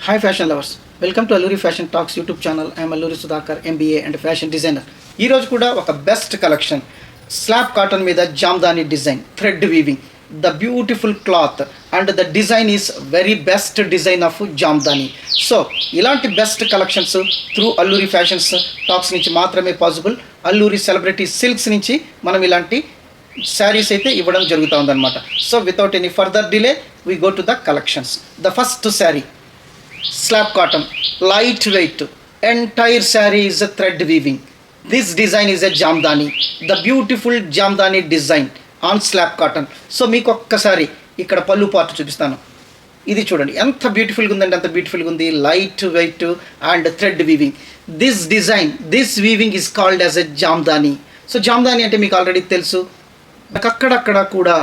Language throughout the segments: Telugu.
Hi fashion lovers, welcome to Alluri Fashion Talks YouTube channel. I am Alluri Sudhakar, MBA and fashion designer. ఈ రోజు కూడా ఒక బెస్ట్ కలెక్షన్ స్లాబ్ కాటన్ మీద Jamdani design thread weaving the beautiful cloth and the design is very best design of Jamdani. So ఇలాంటి best collections through Alluri fashions talks నుంచి మాత్రమే పాసిబుల్. అల్లూరి సెలబ్రిటీ సిల్క్స్ నుంచి మనం ఇలాంటి శారీస్ అయితే ఇవ్వడం జరుగుతూ ఉందన్నమాట. So without any further delay we go to the collections. The first sari slab cotton, light weight, entire saree is a thread weaving. This design is a jamdani, the beautiful jamdani design on slab cotton. So మీకు ఒక్కసారి ఇక్కడ పళ్ళు పార్ట్ చూపిస్తాను. ఇది చూడండి ఎంత బ్యూటిఫుల్గా ఉందండి, అంత బ్యూటిఫుల్గా ఉంది. Light weight and thread weaving. This design, this weaving is called as a Jamdani. So Jamdani అంటే మీకు ఆల్రెడీ తెలుసు, అక్కడక్కడ కూడా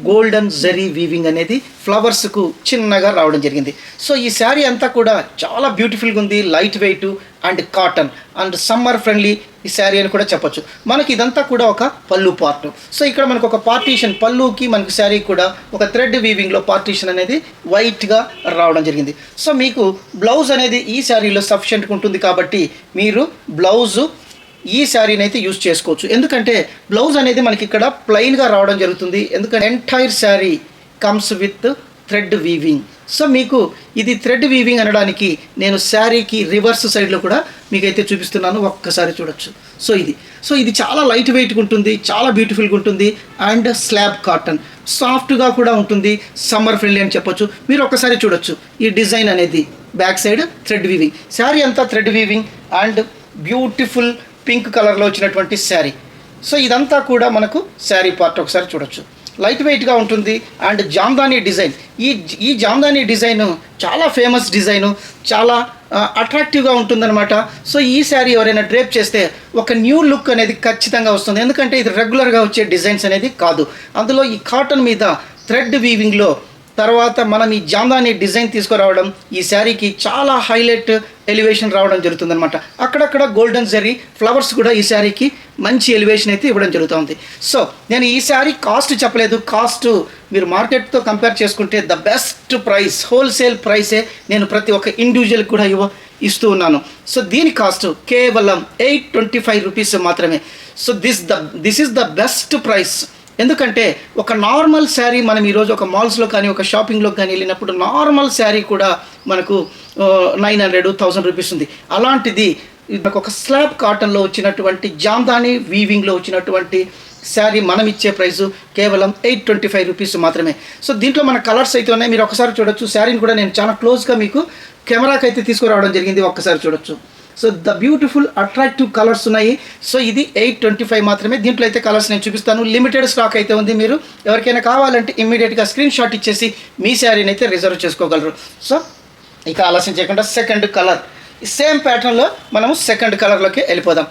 గోల్డెన్ జరీ వీవింగ్ అనేది ఫ్లవర్స్కు చిన్నగా రావడం జరిగింది. సో ఈ శారీ అంతా కూడా చాలా బ్యూటిఫుల్గా ఉంది. Light weight and cotton and summer friendly ఈ శారీ అని కూడా చెప్పొచ్చు. మనకి ఇదంతా కూడా ఒక పళ్ళు పార్ట్. సో ఇక్కడ మనకు ఒక పార్టీషన్, పళ్ళుకి మనకు శారీ కూడా ఒక థ్రెడ్ వీవింగ్లో పార్టీషన్ అనేది వైట్గా రావడం జరిగింది. సో మీకు బ్లౌజ్ అనేది ఈ శారీలో సఫిషియెంట్గా ఉంటుంది కాబట్టి మీరు బ్లౌజు ఈ శారీని అయితే యూజ్ చేసుకోవచ్చు. ఎందుకంటే బ్లౌజ్ అనేది మనకి ఇక్కడ ప్లెయిన్గా రావడం జరుగుతుంది. ఎందుకంటే entire sari comes with thread weaving. So మీకు ఇది థ్రెడ్ వీవింగ్ అనడానికి నేను శారీకి రివర్స్ సైడ్లో కూడా మీకైతే చూపిస్తున్నాను, ఒక్కసారి చూడొచ్చు. సో ఇది చాలా లైట్ వెయిట్గా ఉంటుంది, చాలా బ్యూటిఫుల్గా ఉంటుంది అండ్ స్లాబ్ కాటన్ సాఫ్ట్గా కూడా ఉంటుంది, సమ్మర్ ఫ్రెండ్లీ అని చెప్పొచ్చు. మీరు ఒక్కసారి చూడొచ్చు ఈ డిజైన్ అనేది back side thread weaving. Sari అంతా thread weaving and beautiful pink కలర్లో వచ్చినటువంటి శారీ. సో ఇదంతా కూడా మనకు శారీ పార్ట్ ఒకసారి చూడొచ్చు. లైట్ వెయిట్గా ఉంటుంది అండ్ జామ్దాని డిజైన్. ఈ జామ్దాని డిజైన్ చాలా ఫేమస్ డిజైను, చాలా అట్రాక్టివ్గా ఉంటుందన్నమాట. సో ఈ శారీ ఎవరైనా డ్రేప్ చేస్తే ఒక న్యూ లుక్ అనేది ఖచ్చితంగా వస్తుంది. ఎందుకంటే ఇది రెగ్యులర్గా వచ్చే డిజైన్స్ అనేది కాదు. అందులో ఈ కాటన్ మీద థ్రెడ్ వీవింగ్లో తర్వాత మనం ఈ జామ్దాని డిజైన్ తీసుకురావడం ఈ శారీకి చాలా హైలైట్ ఎలివేషన్ రావడం జరుగుతుందన్నమాట. అక్కడక్కడ గోల్డెన్ జరీ ఫ్లవర్స్ కూడా ఈ శారీకి మంచి ఎలివేషన్ అయితే ఇవ్వడం జరుగుతుంది. సో నేను ఈ శారీ కాస్ట్ చెప్పలేదు. కాస్ట్ మీరు మార్కెట్తో కంపేర్ చేసుకుంటే ద బెస్ట్ ప్రైస్, హోల్సేల్ ప్రైసే నేను ప్రతి ఒక్క ఇండివిజువల్ కూడా ఇస్తూ ఉన్నాను. సో దీని కాస్ట్ కేవలం 825 రూపీస్ మాత్రమే. So this is the best price. ఎందుకంటే ఒక నార్మల్ శారీ మనం ఈరోజు ఒక మాల్స్లో కానీ ఒక షాపింగ్లో కానీ వెళ్ళినప్పుడు నార్మల్ శారీ కూడా మనకు 900-1000 రూపీస్ ఉంది. అలాంటిది మనకు ఒక స్లాబ్ కాటన్లో వచ్చినటువంటి జామ్దాని వీవింగ్లో వచ్చినటువంటి శారీ మనం ఇచ్చే ప్రైసు కేవలం 825 రూపీస్ మాత్రమే. సో దీంట్లో మన కలర్స్ అయితే ఉన్నాయి, మీరు ఒకసారి చూడొచ్చు. శారీని కూడా నేను చాలా క్లోజ్గా మీకు కెమెరాకి అయితే తీసుకురావడం జరిగింది, ఒక్కసారి చూడొచ్చు. So the beautiful attractive colours ఉన్నాయి. సో ఇది 825 మాత్రమే. దీంట్లో అయితే కలర్స్ నేను చూపిస్తాను. లిమిటెడ్ స్టాక్ అయితే ఉంది. మీరు ఎవరికైనా కావాలంటే ఇమ్మీడియట్గా స్క్రీన్ షాట్ ఇచ్చేసి మీ శారీని అయితే రిజర్వ్ చేసుకోగలరు. సో ఇక ఆలస్యం చేయకుండా సెకండ్ కలర్, సేమ్ ప్యాటర్న్లో మనము సెకండ్ కలర్లోకి వెళ్ళిపోదాం.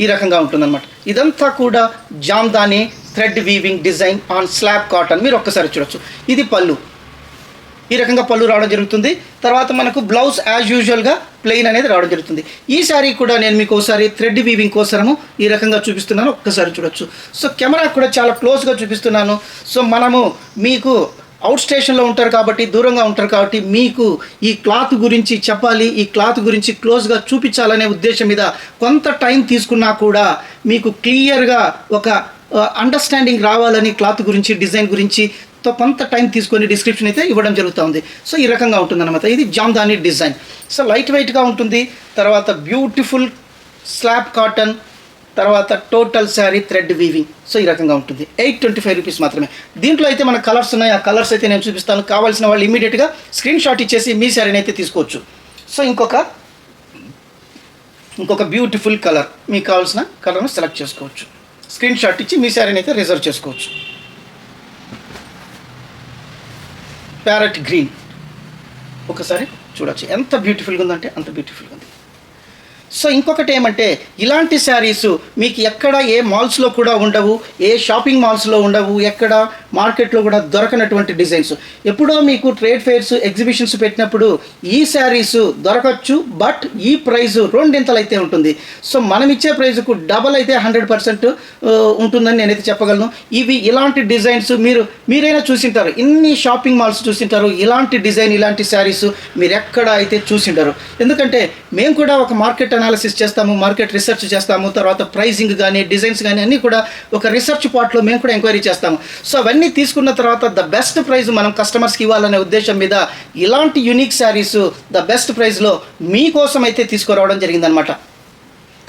ఈ రకంగా ఉంటుందన్నమాట. ఇదంతా కూడా Jamdani thread weaving design on slab cotton. మీరు ఒక్కసారి చూడొచ్చు. ఇది పళ్ళు, ఈ రకంగా పళ్ళు రావడం జరుగుతుంది. తర్వాత మనకు బ్లౌజ్ యాజ్ యూజువల్గా ప్లెయిన్ అనేది రావడం జరుగుతుంది. ఈ శారీ కూడా నేను మీకు ఒకసారి థ్రెడ్ వీవింగ్ కోసము ఈ రకంగా చూపిస్తున్నాను, ఒక్కసారి చూడొచ్చు. సో కెమెరా కూడా చాలా క్లోజ్గా చూపిస్తున్నాను. సో మనము మీకు అవుట్ స్టేషన్లో ఉంటారు కాబట్టి, దూరంగా ఉంటారు కాబట్టి మీకు ఈ క్లాత్ గురించి చెప్పాలి, ఈ క్లాత్ గురించి క్లోజ్గా చూపించాలనే ఉద్దేశం మీద కొంత టైం తీసుకున్నా కూడా మీకు క్లియర్గా ఒక అండర్స్టాండింగ్ రావాలని క్లాత్ గురించి, డిజైన్ గురించి కొంత టైం తీసుకొని డిస్క్రిప్షన్ అయితే ఇవ్వడం జరుగుతుంది. సో ఈ రకంగా ఉంటుందన్నమాట. ఇది జామ్దాని డిజైన్. సో లైట్ వెయిట్గా ఉంటుంది. తర్వాత బ్యూటిఫుల్ స్లాబ్ కాటన్, తర్వాత total sari thread weaving. So ఈ రకంగా ఉంటుంది. 825 రూపీస్ మాత్రమే. దీంట్లో అయితే మన కలర్స్ ఉన్నాయి, ఆ కలర్స్ అయితే నేను చూపిస్తాను. కావాల్సిన వాళ్ళు ఇమీడియట్గా స్క్రీన్ షాట్ ఇచ్చేసి మీ శారీని అయితే తీసుకోవచ్చు. సో ఇంకొక బ్యూటిఫుల్ కలర్, మీకు కావాల్సిన కలర్ను సెలెక్ట్ చేసుకోవచ్చు. స్క్రీన్ షాట్ ఇచ్చి మీ శారీని అయితే రిజర్వ్ చేసుకోవచ్చు. ప్యారెట్ గ్రీన్, ఒకసారి చూడొచ్చు ఎంత బ్యూటిఫుల్గా ఉందంటే అంత బ్యూటిఫుల్గా ఉంది. సో ఇంకొకటి ఏమంటే ఇలాంటి శారీస్ మీకు ఎక్కడ ఏ మాల్స్లో కూడా ఉండవు, ఏ షాపింగ్ మాల్స్లో ఉండవు, ఎక్కడ మార్కెట్లో కూడా దొరకనటువంటి డిజైన్స్. ఎప్పుడో మీకు ట్రేడ్ ఫెయిర్స్ ఎగ్జిబిషన్స్ పెట్టినప్పుడు ఈ శారీస్ దొరకచ్చు, బట్ ఈ ప్రైస్ రెండింతలు అయితే ఉంటుంది. సో మనం ఇచ్చే ప్రైస్కు డబల్ అయితే 100% ఉంటుందని నేనైతే చెప్పగలను. ఇవి ఇలాంటి డిజైన్స్ మీరైనా చూసింటారు, ఇన్ని షాపింగ్ మాల్స్ చూసింటారు, ఇలాంటి డిజైన్ ఇలాంటి శారీస్ మీరు ఎక్కడ అయితే చూసింటారు. ఎందుకంటే మేము కూడా ఒక మార్కెట్ అనాలిసిస్ చేస్తాము, మార్కెట్ రీసెర్చ్ చేస్తాము, తర్వాత ప్రైజింగ్ కానీ డిజైన్స్ కానీ అన్నీ కూడా ఒక రీసెర్చ్ పార్ట్లో మేము కూడా ఎంక్వైరీ చేస్తాము. సో అవన్నీ తీసుకున్న తర్వాత ద బెస్ట్ ప్రైస్ మనం కస్టమర్స్కి ఇవ్వాలనే ఉద్దేశం మీద ఇలాంటి యూనిక్ శారీస్ ద బెస్ట్ ప్రైస్లో మీకోసం అయితే తీసుకురావడం జరిగిందనమాట.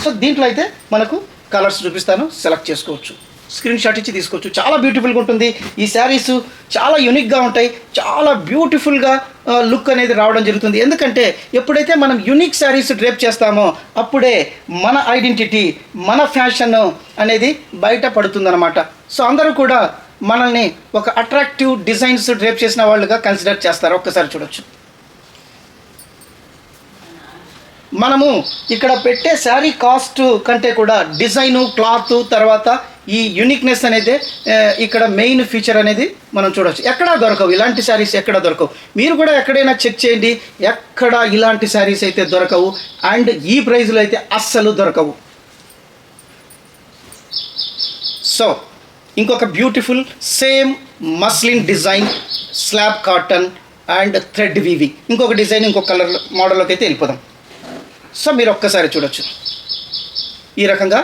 సో దీంట్లో అయితే మనకు కలర్స్ చూపిస్తాను, సెలెక్ట్ చేసుకోవచ్చు, స్క్రీన్ షాట్ ఇచ్చి తీసుకోవచ్చు. చాలా బ్యూటిఫుల్గా ఉంటుంది ఈ శారీస్, చాలా యూనిక్గా ఉంటాయి, చాలా బ్యూటిఫుల్గా లుక్ అనేది రావడం జరుగుతుంది. ఎందుకంటే ఎప్పుడైతే మనం యూనిక్ శారీస్ డ్రేప్ చేస్తామో అప్పుడే మన ఐడెంటిటీ, మన ఫ్యాషన్ అనేది బయట పడుతుందన్నమాట. సో అందరూ కూడా మనల్ని ఒక అట్రాక్టివ్ డిజైన్స్ డ్రేప్ చేసిన వాళ్ళుగా కన్సిడర్ చేస్తారు. ఒక్కసారి చూడొచ్చు. మనము ఇక్కడ పెట్టే శారీ కాస్ట్ కంటే కూడా డిజైను, క్లాత్, తర్వాత ఈ యూనిక్నెస్ అనేది ఇక్కడ మెయిన్ ఫీచర్ అనేది మనం చూడవచ్చు. ఎక్కడా దొరకవు ఇలాంటి శారీస్, ఎక్కడ దొరకవు. మీరు కూడా ఎక్కడైనా చెక్ చేయండి, ఎక్కడ ఇలాంటి శారీస్ అయితే దొరకవు, అండ్ ఈ ప్రైస్లో అయితే అస్సలు దొరకవు. సో ఇంకొక beautiful same muslin design, slab cotton and thread weaving, ఇంకొక డిజైన్ ఇంకొక కలర్ మోడల్లోకి అయితే వెళ్ళిపోదాం. సో మీరు ఒక్కసారి చూడొచ్చు, ఈ రకంగా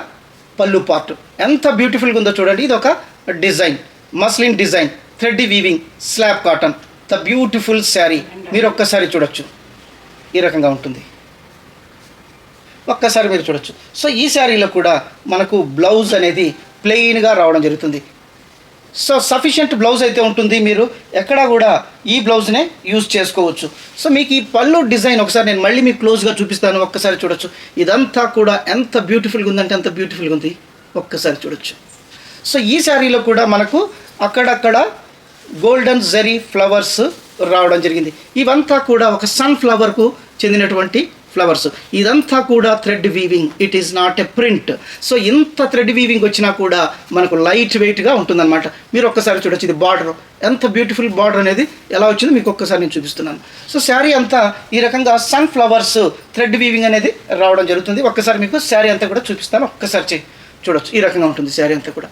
పళ్ళు పార్ట్ ఎంత బ్యూటిఫుల్గా ఉందో చూడండి. ఇది ఒక design, muslin design, thread weaving, slab cotton, the beautiful sari. మీరు ఒక్కసారి చూడొచ్చు, ఈ రకంగా ఉంటుంది. ఒక్కసారి మీరు చూడొచ్చు. సో ఈ శారీలో కూడా మనకు బ్లౌజ్ అనేది ప్లెయిన్గా రావడం జరుగుతుంది. సో సఫిషియెంట్ బ్లౌజ్ అయితే ఉంటుంది, మీరు ఎక్కడా కూడా ఈ బ్లౌజ్నే యూజ్ చేసుకోవచ్చు. సో మీకు ఈ పళ్ళు డిజైన్ ఒకసారి నేను మళ్ళీ మీకు క్లోజ్గా చూపిస్తాను, ఒక్కసారి చూడొచ్చు. ఇదంతా కూడా ఎంత బ్యూటిఫుల్గా ఉందంటే అంత బ్యూటిఫుల్గా ఉంది, ఒక్కసారి చూడొచ్చు. సో ఈ శారీలో కూడా మనకు అక్కడక్కడ గోల్డెన్ జరీ ఫ్లవర్స్ రావడం జరిగింది. ఇవంతా కూడా ఒక సన్ఫ్లవర్కు చెందినటువంటి ఫ్లవర్స్. ఇదంతా కూడా thread weaving, it is not a print. So ఇంత థ్రెడ్ వీవింగ్ వచ్చినా కూడా మనకు లైట్ వెయిట్గా ఉంటుందన్నమాట. మీరు ఒక్కసారి చూడొచ్చు, ఇది బార్డర్ ఎంత బ్యూటిఫుల్ బార్డర్ అనేది ఎలా వచ్చిందో మీకు ఒక్కసారి నేను చూపిస్తున్నాను. సో శారీ అంతా ఈ రకంగా సన్ఫ్లవర్స్ థ్రెడ్ వీవింగ్ అనేది రావడం జరుగుతుంది. ఒక్కసారి మీకు శారీ అంతా కూడా చూపిస్తాను, ఒక్కసారి చూడొచ్చు, ఈ రకంగా ఉంటుంది శారీ అంతా కూడా.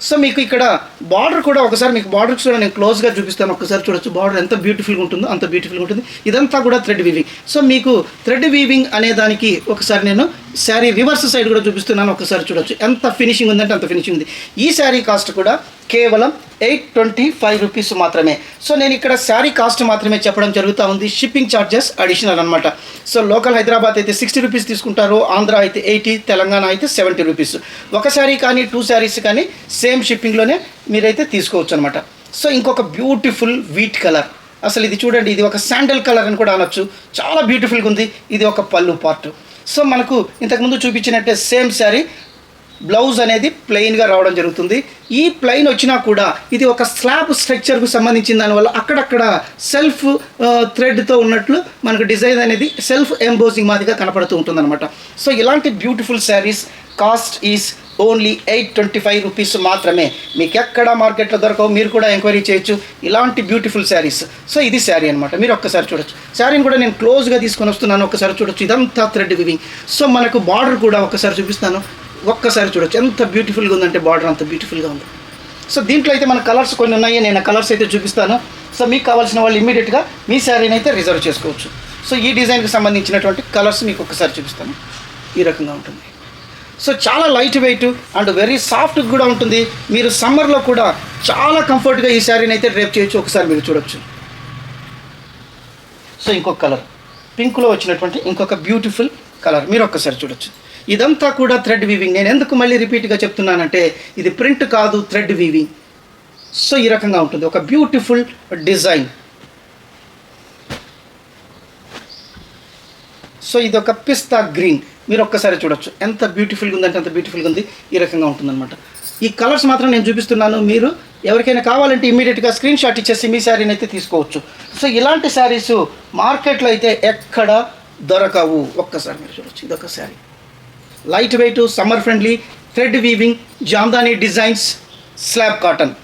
సో మీకు ఇక్కడ బార్డర్ కూడా ఒకసారి మీకు బార్డర్ కూడా నేను క్లోజ్గా చూపిస్తాను, ఒక్కసారి చూడొచ్చు. బార్డర్ ఎంత బ్యూటిఫుల్గా ఉంటుందో అంత బ్యూటిఫుల్గా ఉంటుంది. ఇదంతా కూడా థ్రెడ్ వీవింగ్. సో మీకు థ్రెడ్ వీవింగ్ అనే దానికి ఒకసారి నేను శారీ రివర్స్ సైడ్ కూడా చూపిస్తున్నాను, ఒక్కసారి చూడొచ్చు. ఎంత ఫినిషింగ్ ఉందంటే అంత ఫినిషింగ్ ఉంది. ఈ శారీ కాస్ట్ కూడా కేవలం 825 రూపీస్ మాత్రమే. సో నేను ఇక్కడ శారీ కాస్ట్ మాత్రమే చెప్పడం జరుగుతూ ఉంది, షిప్పింగ్ ఛార్జెస్ అడిషనల్ అనమాట. సో లోకల్ హైదరాబాద్ అయితే 60 రూపీస్ తీసుకుంటారు, ఆంధ్ర అయితే 80, తెలంగాణ అయితే 70 రూపీస్. ఒక శారీ కానీ 2 శారీస్ కానీ సేమ్ షిప్పింగ్లోనే మీరైతే తీసుకోవచ్చు అనమాట. సో ఇంకొక బ్యూటిఫుల్ వీట్ కలర్, అసలు ఇది చూడండి, ఇది ఒక శాండల్ కలర్ అని కూడా అనొచ్చు, చాలా బ్యూటిఫుల్గా ఉంది. ఇది ఒక పళ్ళు పార్ట్. సో మనకు ఇంతకుముందు చూపించినట్టే సేమ్ శారీ, బ్లౌజ్ అనేది ప్లెయిన్గా రావడం జరుగుతుంది. ఈ ప్లెయిన్ వచ్చినా కూడా ఇది ఒక స్లాబ్ స్ట్రక్చర్కు సంబంధించిన దానివల్ల అక్కడక్కడ సెల్ఫ్ థ్రెడ్తో ఉన్నట్లు మనకు డిజైన్ అనేది సెల్ఫ్ ఎంబోజింగ్ మాదిరిగా కనపడుతూ ఉంటుందన్నమాట. సో ఇలాంటి beautiful saris cost is only 825 rupees మాత్రమే. మీకు ఎక్కడ మార్కెట్లో దొరకవు, మీరు కూడా ఎంక్వైరీ చేయొచ్చు ఇలాంటి బ్యూటిఫుల్ శారీస్. సో ఇది శారీ అనమాట, మీరు ఒక్కసారి చూడొచ్చు. శారీని కూడా నేను క్లోజ్గా తీసుకొని వస్తున్నాను, ఒక్కసారి చూడొచ్చు. ఇదంతా థ్రెడ్ వివింగ్. సో మనకు బార్డర్ కూడా ఒక్కసారి చూపిస్తాను, ఒక్కసారి చూడొచ్చు. ఎంత బ్యూటిఫుల్గా ఉందంటే బార్డర్ అంత బ్యూటిఫుల్గా ఉంది. సో దీంట్లో అయితే మన కలర్స్ కొన్ని ఉన్నాయి, నేను కలర్స్ అయితే చూపిస్తాను. సో మీకు కావాల్సిన వాళ్ళు ఇమీడియట్గా మీ శారీని అయితే రిజర్వ్ చేసుకోవచ్చు. సో ఈ డిజైన్కి సంబంధించినటువంటి కలర్స్ మీకు ఒక్కసారి చూపిస్తాను, ఈ రకంగా ఉంటుంది. సో చాలా light weight and very soft కూడా ఉంటుంది. మీరు సమ్మర్లో కూడా చాలా కంఫర్ట్గా ఈ శారీని అయితే డ్రేప్ చేయొచ్చు, ఒకసారి మీరు చూడొచ్చు. సో ఇంకొక కలర్ పింక్లో వచ్చినటువంటి ఇంకొక బ్యూటిఫుల్ కలర్, మీరు ఒక్కసారి చూడొచ్చు. ఇదంతా కూడా థ్రెడ్ వీవింగ్. నేను ఎందుకు మళ్ళీ రిపీట్గా చెప్తున్నానంటే ఇది ప్రింట్ కాదు, థ్రెడ్ వీవింగ్. సో ఈ రకంగా ఉంటుంది, ఒక బ్యూటిఫుల్ డిజైన్. సో ఇది ఒక పిస్తా గ్రీన్, మీరు ఒక్కసారి చూడొచ్చు. ఎంత బ్యూటిఫుల్గా ఉందంటే అంత బ్యూటిఫుల్గా ఉంది, ఈ రకంగా ఉంటుందన్నమాట. ఈ కలర్స్ మాత్రం నేను చూపిస్తున్నాను, మీరు ఎవరికైనా కావాలంటే ఇమీడియట్గా స్క్రీన్ షాట్ ఇచ్చేసి మీ శారీని అయితే తీసుకోవచ్చు. సో ఇలాంటి శారీస్ మార్కెట్లో అయితే ఎక్కడ దొరకవు, ఒక్కసారి మీరు చూడొచ్చు. ఇదొక sari. Light weight, summer friendly, thread weaving, Jamdani designs, slab cotton.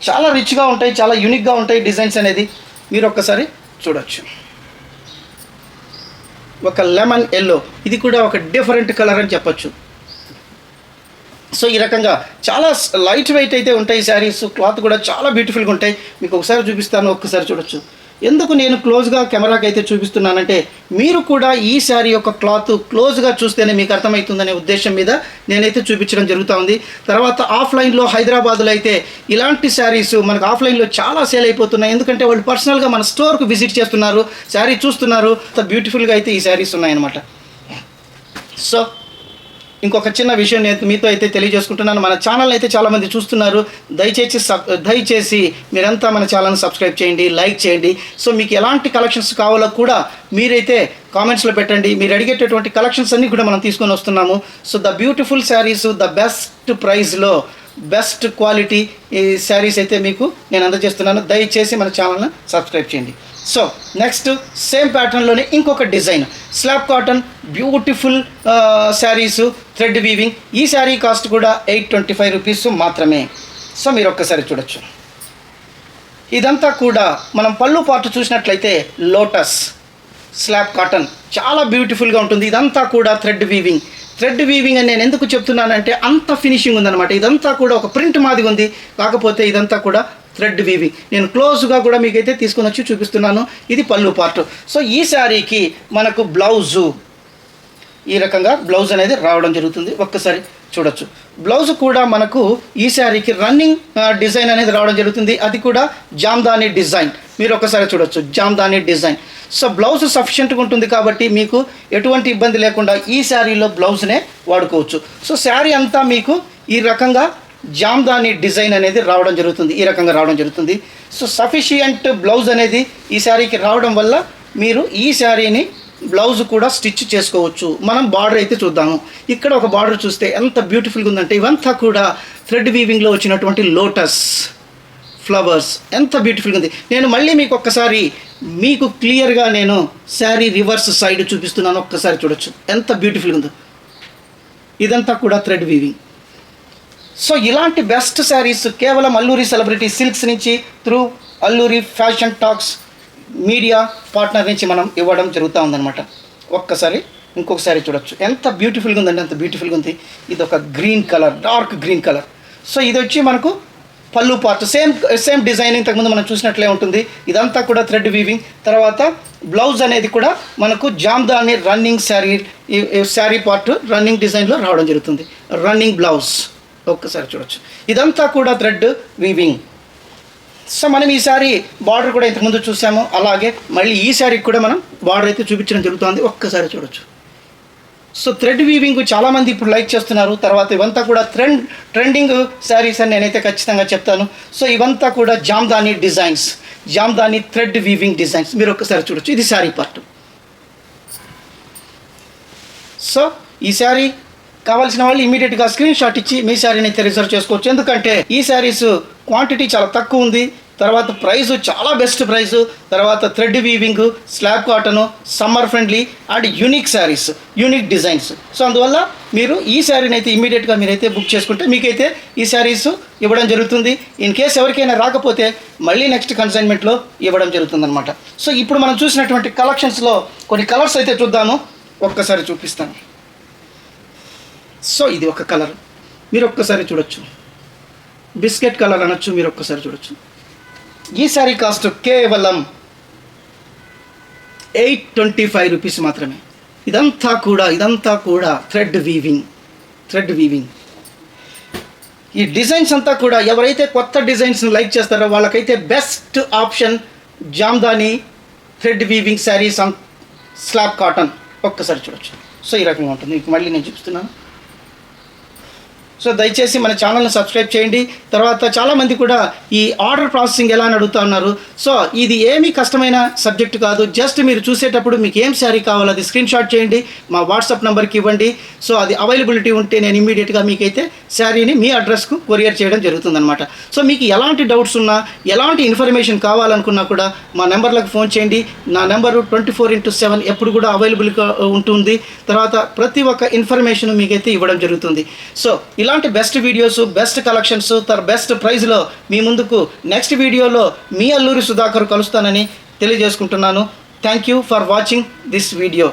చాలా రిచ్గా ఉంటాయి, చాలా యూనిక్గా ఉంటాయి డిజైన్స్ అనేది. మీరు ఒక్కసారి చూడొచ్చు. ఒక లెమన్ ఎల్లో, ఇది కూడా ఒక డిఫరెంట్ కలర్ అని చెప్పొచ్చు. సో ఈ రకంగా చాలా లైట్ వెయిట్ అయితే ఉంటాయి శారీస్. క్లాత్ కూడా చాలా బ్యూటిఫుల్గా ఉంటాయి. మీకు ఒకసారి చూపిస్తాను, ఒక్కసారి చూడొచ్చు. ఎందుకు నేను క్లోజ్గా కెమెరాకి అయితే చూపిస్తున్నానంటే మీరు కూడా ఈ శారీ యొక్క క్లాత్ క్లోజ్గా చూస్తేనే మీకు అర్థమవుతుందనే ఉద్దేశం మీద నేనైతే చూపించడం జరుగుతూ ఉంది. తర్వాత ఆఫ్లైన్లో హైదరాబాద్లో అయితే ఇలాంటి శారీస్ మనకు ఆఫ్లైన్లో చాలా సేల్ అయిపోతున్నాయి. ఎందుకంటే వాళ్ళు పర్సనల్గా మన స్టోర్కు విజిట్ చేస్తున్నారు, శారీ చూస్తున్నారు. బ్యూటిఫుల్గా అయితే ఈ శారీస్ ఉన్నాయన్నమాట. సో ఇంకొక చిన్న విషయం నేను మీతో అయితే తెలియజేసుకుంటున్నాను. మన ఛానల్ అయితే చాలామంది చూస్తున్నారు. దయచేసి మీరంతా మన ఛానల్ని సబ్స్క్రైబ్ చేయండి, లైక్ చేయండి. సో మీకు ఎలాంటి కలెక్షన్స్ కావాలో కూడా మీరైతే కామెంట్స్లో పెట్టండి. మీరు అడిగేటటువంటి కలెక్షన్స్ అన్నీ కూడా మనం తీసుకొని వస్తున్నాము. So the beautiful saris, the best ప్రైస్లో బెస్ట్ క్వాలిటీ ఈ శారీస్ అయితే మీకు నేను అందజేస్తున్నాను. దయచేసి మన ఛానల్ని సబ్స్క్రైబ్ చేయండి. సో నెక్స్ట్ సేమ్ ప్యాటర్న్లోనే ఇంకొక design, slab cotton beautiful saris, thread weaving. ఈ శారీ కాస్ట్ కూడా 825 రూపీస్ మాత్రమే. సో మీరు ఒక్కసారి చూడొచ్చు. ఇదంతా కూడా మనం పళ్ళు పార్ట్ చూసినట్లయితే లోటస్ స్లాబ్ కాటన్ చాలా బ్యూటిఫుల్గా ఉంటుంది. ఇదంతా కూడా థ్రెడ్ వీవింగ్. థ్రెడ్ వీవింగ్ అని నేను ఎందుకు చెప్తున్నానంటే అంత ఫినిషింగ్ ఉందన్నమాట. ఇదంతా కూడా ఒక ప్రింట్ మాదిగా ఉంది, కాకపోతే ఇదంతా కూడా థ్రెడ్ వీవింగ్. నేను క్లోజ్గా కూడా మీకైతే తీసుకొని వచ్చి చూపిస్తున్నాను. ఇది పళ్ళు పార్ట్. సో ఈ శారీకి మనకు బ్లౌజు ఈ రకంగా బ్లౌజ్ అనేది రావడం జరుగుతుంది. ఒక్కసారి చూడొచ్చు. బ్లౌజ్ కూడా మనకు ఈ శారీకి రన్నింగ్ డిజైన్ అనేది రావడం జరుగుతుంది. అది కూడా జామ్దాని డిజైన్. మీరు ఒకసారి చూడొచ్చు, జామ్దాని డిజైన్. సో బ్లౌజ్ సఫిషియెంట్గా ఉంటుంది కాబట్టి మీకు ఎటువంటి ఇబ్బంది లేకుండా ఈ శారీలో బ్లౌజ్నే వాడుకోవచ్చు. సో శారీ అంతా మీకు ఈ రకంగా జామ్దాని డిజైన్ అనేది రావడం జరుగుతుంది, ఈ రకంగా రావడం జరుగుతుంది. సో సఫిషియంట్ బ్లౌజ్ అనేది ఈ శారీకి రావడం వల్ల మీరు ఈ శారీని బ్లౌజ్ కూడా స్టిచ్ చేసుకోవచ్చు. మనం బార్డర్ అయితే చూద్దాము. ఇక్కడ ఒక బార్డర్ చూస్తే ఎంత బ్యూటిఫుల్గా ఉందంటే ఇవంతా కూడా థ్రెడ్ వీవింగ్లో వచ్చినటువంటి లోటస్ ఫ్లవర్స్ ఎంత బ్యూటిఫుల్గా ఉంది. నేను మళ్ళీ మీకు ఒక్కసారి మీకు క్లియర్గా నేను శారీ రివర్స్ సైడ్ చూపిస్తున్నాను. ఒక్కసారి చూడొచ్చు ఎంత బ్యూటిఫుల్గా ఉందో. ఇదంతా కూడా థ్రెడ్ వీవింగ్. సో ఇలాంటి బెస్ట్ శారీస్ కేవలం అల్లూరి సెలబ్రిటీ సిల్క్స్ నుంచి through Alluri fashion talks media partner నుంచి మనం ఇవ్వడం జరుగుతూ ఉందన్నమాట. ఒక్కసారి ఇంకొకసారి చూడొచ్చు ఎంత బ్యూటిఫుల్గా ఉందండి, అంత బ్యూటిఫుల్గా ఉంది. ఇది ఒక green colour, dark green colour. So ఇది వచ్చి మనకు పళ్ళు పార్ట్ సేమ్ డిజైన్ ఇంతకుముందు మనం చూసినట్లే ఉంటుంది. ఇదంతా కూడా థ్రెడ్ వీవింగ్. తర్వాత బ్లౌజ్ అనేది కూడా మనకు Jamdani running sari part running డిజైన్లో రావడం జరుగుతుంది. రన్నింగ్ బ్లౌజ్ ఒక్కసారి చూడొచ్చు. ఇదంతా కూడా థ్రెడ్ వీవింగ్. సో మనం ఈ శారీ బార్డర్ కూడా ఇంతకుముందు చూసాము, అలాగే మళ్ళీ ఈ శారీకి కూడా మనం బార్డర్ అయితే చూపించడం జరుగుతుంది. ఒక్కసారి చూడొచ్చు. సో థ్రెడ్ వీవింగ్ చాలామంది ఇప్పుడు లైక్ చేస్తున్నారు. తర్వాత ఇవంతా కూడా ట్రెండింగ్ శారీస్ అని నేనైతే ఖచ్చితంగా చెప్తాను. సో ఇవంతా కూడా Jamdani designs, Jamdani thread weaving designs. మీరు ఒక్కసారి చూడొచ్చు. ఇది శారీ పార్ట్. సో ఈ శారీ కావాల్సిన వాళ్ళు ఇమీడియట్గా స్క్రీన్ షాట్ ఇచ్చి మీ శారీని అయితే రిజర్వ్ చేసుకోవచ్చు. ఎందుకంటే ఈ శారీస్ క్వాంటిటీ చాలా తక్కువ ఉంది. తర్వాత ప్రైస్ చాలా బెస్ట్ ప్రైస్. తర్వాత thread weaving, slab cotton, summer friendly and unique saris, unique designs. So అందువల్ల మీరు ఈ శారీని అయితే ఇమీడియట్గా మీరైతే బుక్ చేసుకుంటే మీకైతే ఈ శారీస్ ఇవ్వడం జరుగుతుంది. ఇన్ కేస్ ఎవరికైనా రాకపోతే మళ్ళీ నెక్స్ట్ కన్సైన్మెంట్లో ఇవ్వడం జరుగుతుంది అనమాట. సో ఇప్పుడు మనం చూసినటువంటి కలెక్షన్స్లో కొన్ని కలర్స్ అయితే చూద్దాము. ఒక్కసారి చూపిస్తాను. సో ఇది ఒక కలర్, మీరు ఒక్కసారి చూడొచ్చు. బిస్కెట్ కలర్ అనొచ్చు, మీరు ఒక్కసారి చూడొచ్చు. ఈ శారీ కాస్ట్ కేవలం 825 రూపీస్ మాత్రమే. ఇదంతా కూడా థ్రెడ్ వీవింగ్. ఈ డిజైన్స్ అంతా కూడా ఎవరైతే కొత్త డిజైన్స్ని లైక్ చేస్తారో వాళ్ళకైతే best option Jamdani thread weaving saris on slab cotton. ఒక్కసారి చూడొచ్చు. సో ఈ రకంగా ఉంటుంది. మీకు మళ్ళీ నేను చూపిస్తున్నాను. సో దయచేసి మన ఛానల్ని సబ్స్క్రైబ్ చేయండి. తర్వాత చాలామంది కూడా ఈ ఆర్డర్ ప్రాసెసింగ్ ఎలా అని అడుగుతా ఉన్నారు. సో ఇది ఏమీ కష్టమైన సబ్జెక్ట్ కాదు. జస్ట్ మీరు చూసేటప్పుడు మీకు ఏం శారీ కావాలో అది స్క్రీన్ షాట్ చేయండి, మా వాట్సాప్ నెంబర్కి ఇవ్వండి. సో అది అవైలబిలిటీ ఉంటే నేను ఇమీడియట్గా మీకైతే శారీని మీ అడ్రస్కు కొరియర్ చేయడం జరుగుతుందన్నమాట. సో మీకు ఎలాంటి డౌట్స్ ఉన్నా, ఎలాంటి ఇన్ఫర్మేషన్ కావాలనుకున్నా కూడా మా నెంబర్లకు ఫోన్ చేయండి. నా నెంబరు 24/7 ఎప్పుడు కూడా అవైలబుల్గా ఉంటుంది. తర్వాత ప్రతి ఒక్క ఇన్ఫర్మేషన్ మీకైతే ఇవ్వడం జరుగుతుంది. సో ఇలాంటి best videos, best collections, best ప్రైజ్లో మీ ముందుకు నెక్స్ట్ వీడియోలో మీ అల్లూరి సుధాకర్ కలుస్తానని తెలియజేసుకుంటున్నాను. Thank you for watching this video.